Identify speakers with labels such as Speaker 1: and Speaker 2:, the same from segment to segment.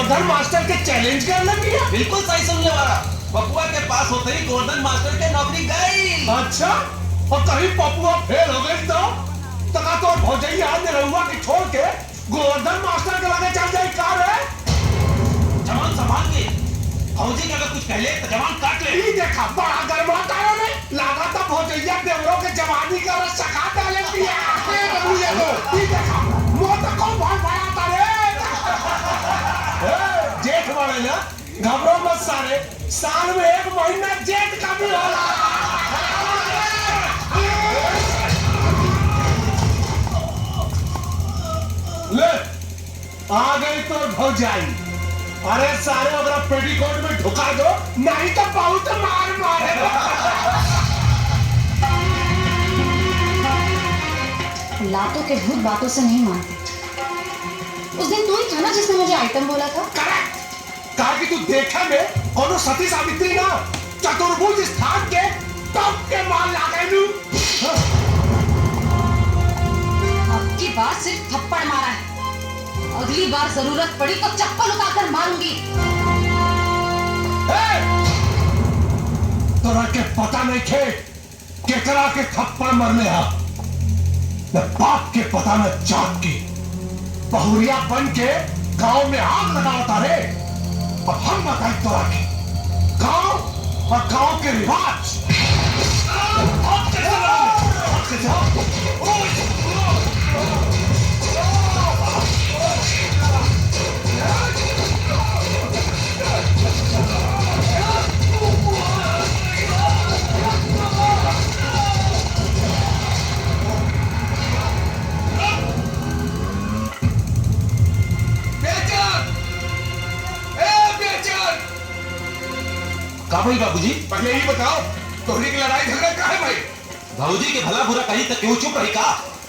Speaker 1: Govardhan master के challenge करने दिया।
Speaker 2: बिल्कुल सही सुनने वाला। पपुआ के पास होते ही गोवर्धन मास्टर के नौकरी गई।
Speaker 1: अच्छा, और कहीं पपुआ फेल हो गई तो तका तो भौजैया निरहुआ की छोड़ के गोवर्धन मास्टर के लगे चल जाए कार है।
Speaker 2: जवान संभाल के, फौजी के अगर कुछ कह ले तो जवान काट ले।
Speaker 1: ये देखा बड़ा गरमाता है ने लगा तो भौजैया देवरों के जवानी का रस चखा डाले दिया। ये देखा मोत को भाग भागा रे। जेठ वाले ना घबरो मत सारे, साल में एक महीना जेठ का भी होला। ले आ गई तो भौजाई। अरे सारे अगर पेटीकोट में ढुका दो, नहीं तो बहुत मार मारे।
Speaker 3: लातों के भूत बातों से नहीं मानते। उस दिन तू ही था ना जिसने मुझे आइटम बोला था।
Speaker 1: करेक्ट। कहा कि तू देखे में कोनो सती सावित्री ना चतुर्भुज स्थान के टॉप के माल ला गए नू।
Speaker 3: अब की बार सिर्फ थप्पड़ मारा है, अगली बार जरूरत पड़ी तो चप्पल उतारकर मारूंगी।
Speaker 1: तोरा के पता नहीं थे केकरा के थप्पड़ मरने हा। न बाप के पता न जात के बहुरिया बन के गांव में आग लगाता रे। अब हम बताए तोरा के गांव और गांव के रिवाज।
Speaker 2: का भाई बाबूजी?
Speaker 1: पहले ये बताओ तोहरी की लड़ाई झगड़ा का है भाई?
Speaker 2: भाऊजी के भला बुरा कहीं तक क्यों चुप रही का?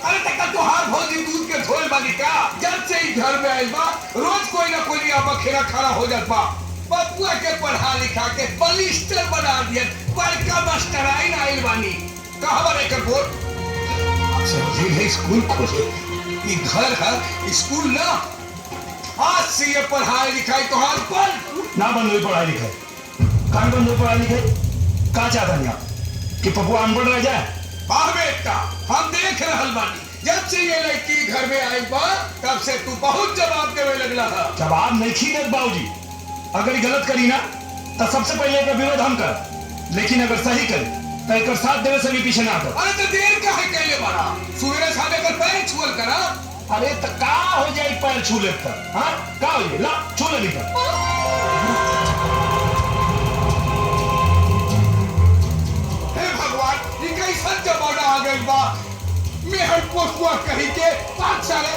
Speaker 1: अरे तक तोहार भौजी दूध के झोल बानी का। जब से ही घर में आइल बा रोज कोई ना कोई बखेरा खड़ा हो जात बा। पपुआ के पढ़ा लिखा के बलिस्टर बना दिया, बड़का मास्टराइन आइल बानी। कहाँ बा रे बोल? सर जी स्कूल खोले, ये घर है स्कूल ना। आज से ये पढ़ाई लिखाई तोहार पर
Speaker 4: ना बंद हुई पढ़ाई लिखाई। कान बंद हुई पढ़ाई लिखाई का चाहता यहाँ कि पपुआ अनपढ़ रह जाए?
Speaker 1: बाहर बेटा हम देख रहल बानी, जब से ये लड़की घर में आई बा तब से तू बहुत जवाब देवे लगला है।
Speaker 4: जवाब नहीं खी देत बाबूजी। अगर ये गलत करी ना तो सबसे पहले इसका विरोध हम कर, लेकिन अगर सही करी तो एक साथ देवे से भी पीछे ना कर।
Speaker 1: अरे तो देर काहे कैले बारा? सुबह सामने कर पैर छुअल करा।
Speaker 4: अरे तो का हो जाए पैर छू ले तक? हाँ का हो जाए? ला छू ले नहीं कर।
Speaker 1: कैसन जमाना आ गई बा। मेहर पोसुआ कही के पांच साले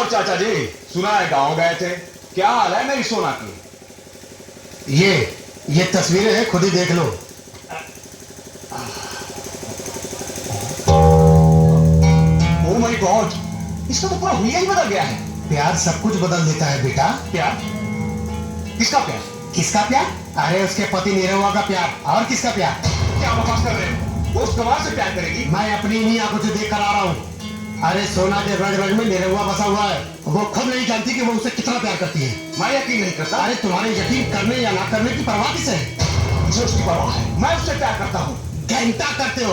Speaker 4: और चाचा जी, सुना है गांव गए थे, क्या हाल है मेरी सोना की?
Speaker 5: ये तस्वीरें हैं, खुद ही देख लो।
Speaker 4: ओ माय गॉड, इसका तो पूरा हुलिया ही बदल गया है।
Speaker 5: प्यार सब कुछ बदल देता है बेटा।
Speaker 4: प्यार? किसका प्यार?
Speaker 5: किसका प्यार? अरे उसके पति निरहुआ का प्यार। और किसका प्यार?
Speaker 4: क्या बकवास कर रहे हो? वो उस गंवार से प्यार करेगी?
Speaker 5: मैं अपनी इन्हीं आंखों से देख कर आ रहा हूँ। अरे सोना के रग रग में निरहुआ बसा हुआ है। वो खुद नहीं जानती कि वो उसे कितना प्यार करती है।
Speaker 4: मैं यकीन नहीं करता।
Speaker 5: अरे तुम्हारे यकीन करने या ना करने की परवाह किसे है?
Speaker 4: मुझे उसकी परवाह है, मैं उससे प्यार करता हूँ।
Speaker 5: घंटा करते हो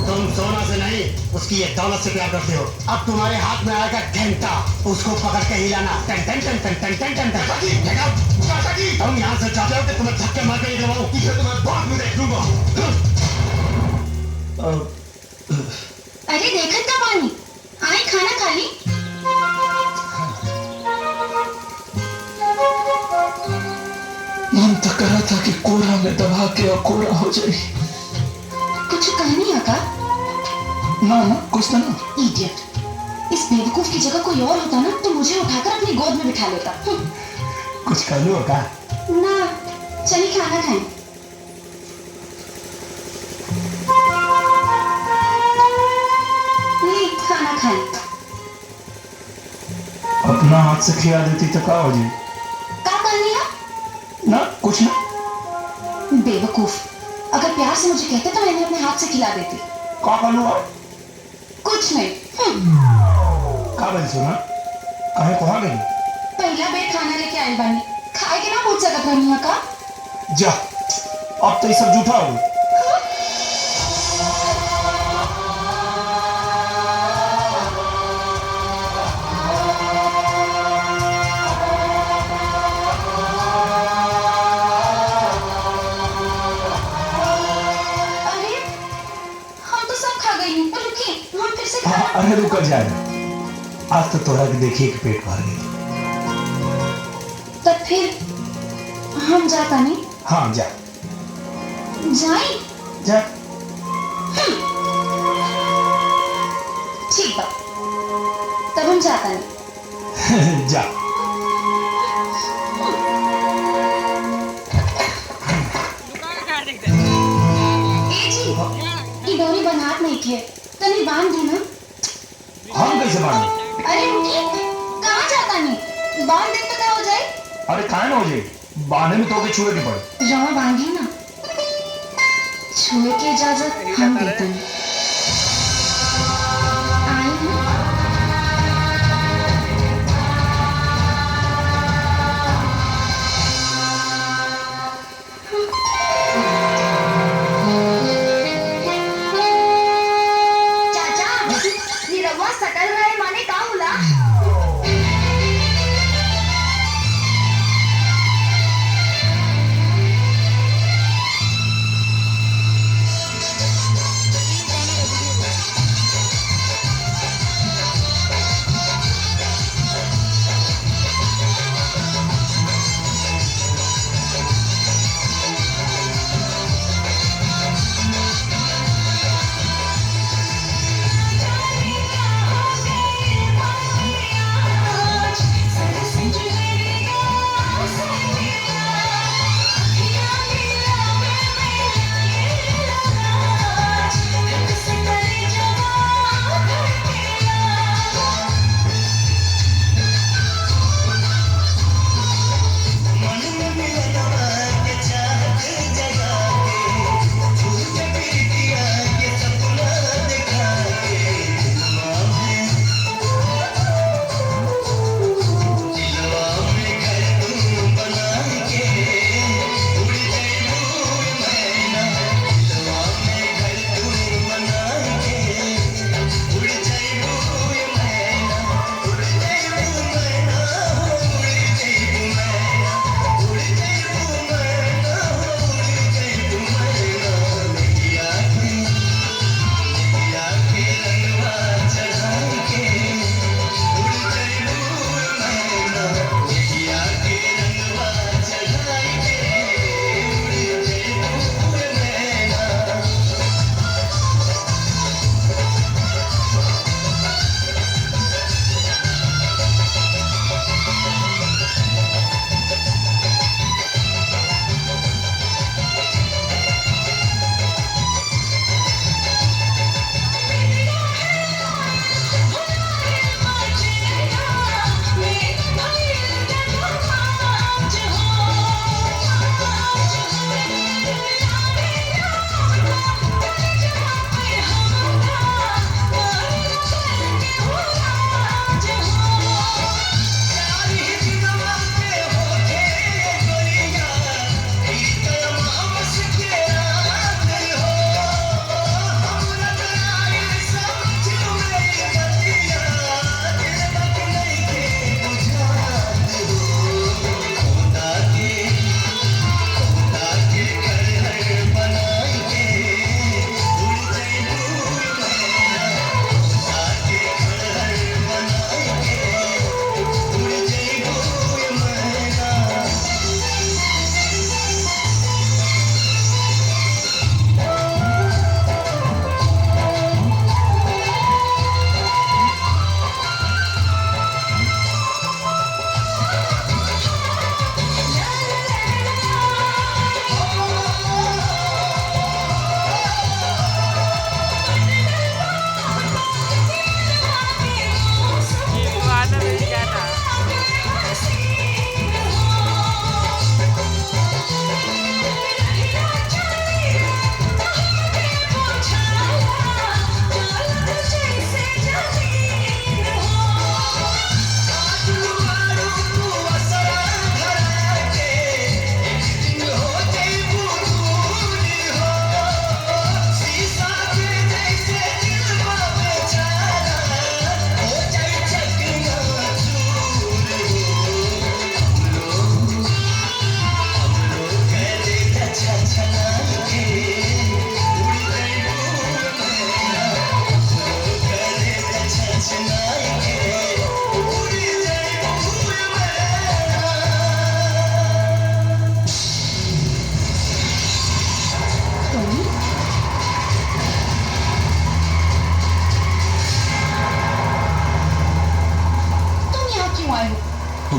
Speaker 5: तुम, सोना से नहीं उसकी ये दौलत से प्यार करते हो। अब तुम्हारे हाथ में आएगा घंटा, उसको पकड़ के हिलाना। टन टन टन टन टन टन टन टन।
Speaker 4: चाचा जी,
Speaker 5: तुम यहाँ से चाहते हो कि तुम्हें धक्के मार के गिरवाऊं?
Speaker 4: इसे तो मैं बाद में देख लूंगा।
Speaker 3: अरे देखत का पानी आई, खाना खा ली।
Speaker 6: मन तो कर रहा था कि कोड़ा में दबा के और कोड़ा हो जाए।
Speaker 3: कुछ कहनी है का?
Speaker 6: ना ना, कुछ ना।
Speaker 3: इडियट, इस बेवकूफ की जगह कोई और होता ना तो मुझे उठाकर अपनी गोद में बिठा लेता।
Speaker 5: कुछ कर लो का?
Speaker 3: ना, चलिए खाना खाएं। खाना खाएं।
Speaker 6: अपना हाथ से खिला देती तो क्या हो जाए?
Speaker 3: क्या कहनी है?
Speaker 6: ना कुछ ना।
Speaker 3: बेवकूफ, अगर प्यार से मुझे कहते तो मैंने अपने हाथ से खिला देती।
Speaker 6: क्या कर लूँ?
Speaker 3: कुछ नहीं।
Speaker 6: का बन सुना? कहे कहा गई?
Speaker 3: पहला बेर खाना लेके आए बानी, खाए के ना पूछ सकत रहनी है का?
Speaker 6: जा, अब तो ये सब झूठा हो गया।
Speaker 3: अरे हम तो सब खा गई हैं, रुकिए हम फिर से
Speaker 6: हाँ,
Speaker 3: खाना।
Speaker 6: अरे रुक जा, आज तो तोड़ा के देखिए कि पेट भर गई।
Speaker 3: तब फिर हम जाता नहीं?
Speaker 6: हाँ जा
Speaker 3: जाए?
Speaker 6: जा।
Speaker 3: ठीक बा, तब हम जाता नहीं।
Speaker 6: जा।
Speaker 3: ए जी, ये डोरी बनात नहीं थे, तनी बांध दी ना।
Speaker 6: हम कैसे बांधे?
Speaker 3: अरे रुकिए, कहाँ जाता नहीं? बांध दे तो क्या हो जाए?
Speaker 6: अरे खाए ना हो जाए, बांधे में तो के छुए के पड़े।
Speaker 3: रवा बांधिए ना, छुए की इजाजत हम देते हैं। आए हैं? चाचा, निरहुआ सकल रहे माने का हुला?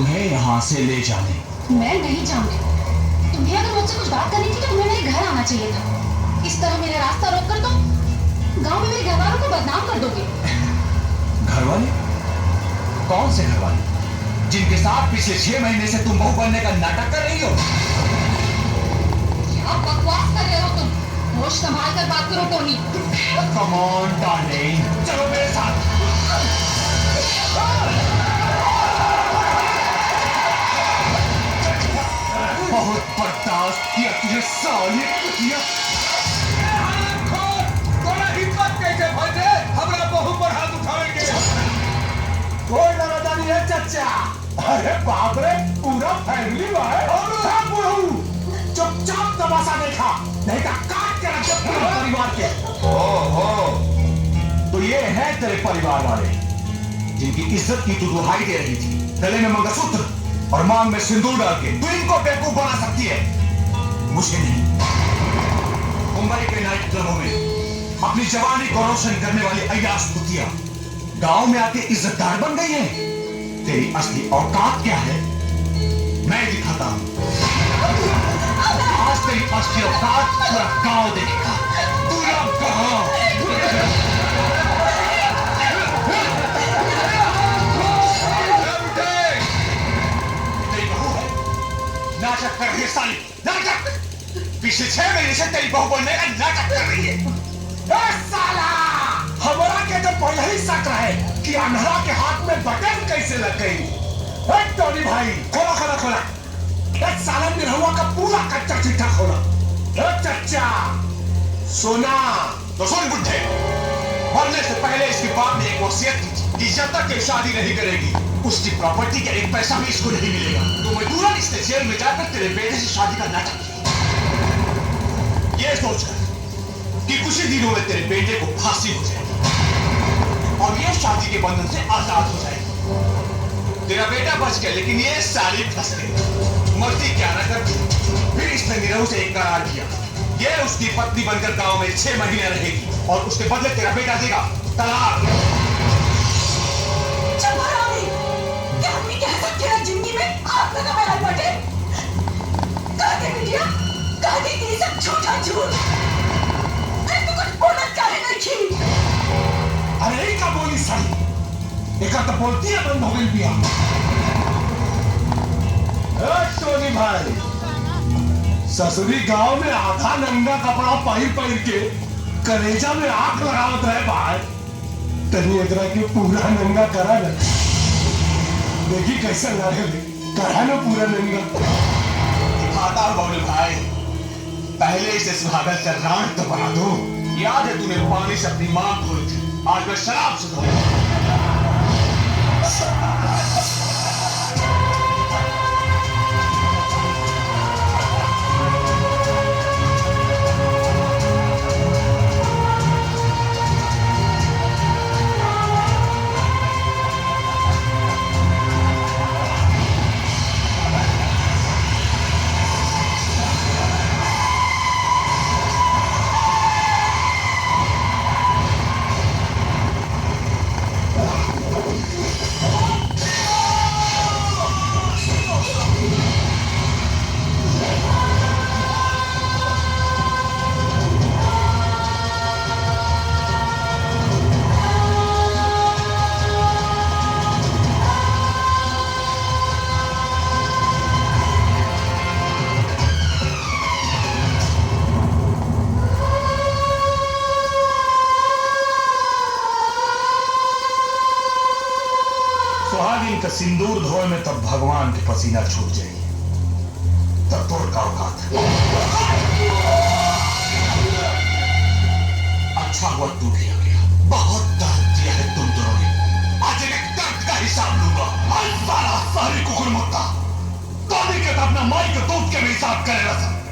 Speaker 4: तुम्हें यहाँ से ले जाने।
Speaker 3: मैं नहीं जाऊंगी। तुम्हें अगर मुझसे कुछ बात करनी थी तो तुम्हें मेरे घर आना चाहिए था। इस तरह मेरा रास्ता रोककर तुम गांव में मेरे घर वालों को बदनाम कर दोगे।
Speaker 4: घर वाले? कौन से घर वाले? जिनके साथ पिछले 6 महीने से तुम बहू बनने का नाटक कर रही हो?
Speaker 3: क्या बकवास कर रहे हो तुम? होश संभाल कर बात करो टोनी।
Speaker 4: Come on, darling, चलो मेरे साथ। बहुत बर्दाश्त किया तुझे साले कुतिया।
Speaker 1: तोरा हिम्मत कैसे भजे हमरा बहू पर हाथ उठाएंगे?
Speaker 5: कोई नाराजगी है चाचा? अरे बाप रे, पूरा फैमिली है। सब बहू चुपचाप तमाशा देखा, नहीं तो काट के रख दे पूरे परिवार के।
Speaker 4: ओहो, तो ये है तेरे परिवार वाले जिनकी इज्जत की तू दुहाई दे रही थी। गले में मंगलसूत्र और मांग में सिंदूर डाल के तू इनको बेवकूफ बना सकती है, मुझे नहीं। मुंबई के नाइट क्लबों में अपनी जवानी को रोशन करने वाली अय्याश कुतिया गांव में आके इज्जतदार बन गई है। तेरी असली औकात क्या है मैं दिखाता हूं। आज तेरी असली औकात पूरा गांव देखेगा। पूरा गांव। तेरी बहू है, नाटक कर रही है साली, नाटक। पिछले 6 महीने से तेरी बहू बनने का नाटक कर रही है।
Speaker 5: ए साला, हमारा के तो पहले ही शक रहे कि अनहरा के हाथ में बटन कैसे लग गई। ए टोनी भाई, खोला खोला खोला। एक साला निरहुआ का पूरा कच्चा चिट्ठा खोला। ए चच्चा, सुना
Speaker 4: तो सुन बुड्ढे, मरने से पहले इसके बाप ने एक वसीयत की थी कि जब तक ये शादी नहीं करेगी उसकी प्रॉपर्टी का एक पैसा भी इसको नहीं मिलेगा। तो मजबूरन इसने जेल में जाकर तेरे बेटे से शादी का नाटक किया, ये सोचकर कि कुछ ही दिनों में तेरे बेटे को फांसी हो जाएगी और ये शादी के बंधन से आजाद हो जाएगी। तेरा बेटा बच गया लेकिन ये साली फंस गई। मर्जी क्या न करती, फिर इसने निरहु से एक करार किया, ये उसकी पत्नी बनकर गांव में 6 महीने रहेगी और उसके बदले तेरा बेटा देगा तलाक।
Speaker 3: क्या आदमी कह सकते हैं जिंदगी में आग लगा मेरा बटे? कहते बिटिया, कहती थी सब झूठा झूठ। अरे तू कुछ बोलत काहे नहीं की?
Speaker 5: अरे एक का बोली सही, एक तो बोलती है बंद हो गई बिया। टोनी भाई, ससुरी गांव में आधा नंगा कपड़ा पहिर के कलेजा में आग लगावत रहे भाई। तनी एकरा के पूरा नंगा करा न, देखी कैसे लगे करा न पूरा नंगा।
Speaker 4: दिखाता हूं बबलू भाई, पहले इसे सुहागन का रान तो बना दो। याद है तूने पानी से अपनी मां धोई थी, आज मैं शराब से धोऊंगा। सुहागिन का सिंदूर धोए में तब भगवान के पसीना छूट जाएगी, तब तोड़ का औकात। अच्छा हुआ तू भी आ गया, बहुत दर्द दिया है तुम दोनों ने। आज एक दर्द का हिसाब लूंगा। सारी कुकुर मुक्ता तो अपना माई के दूध के भी हिसाब करेगा।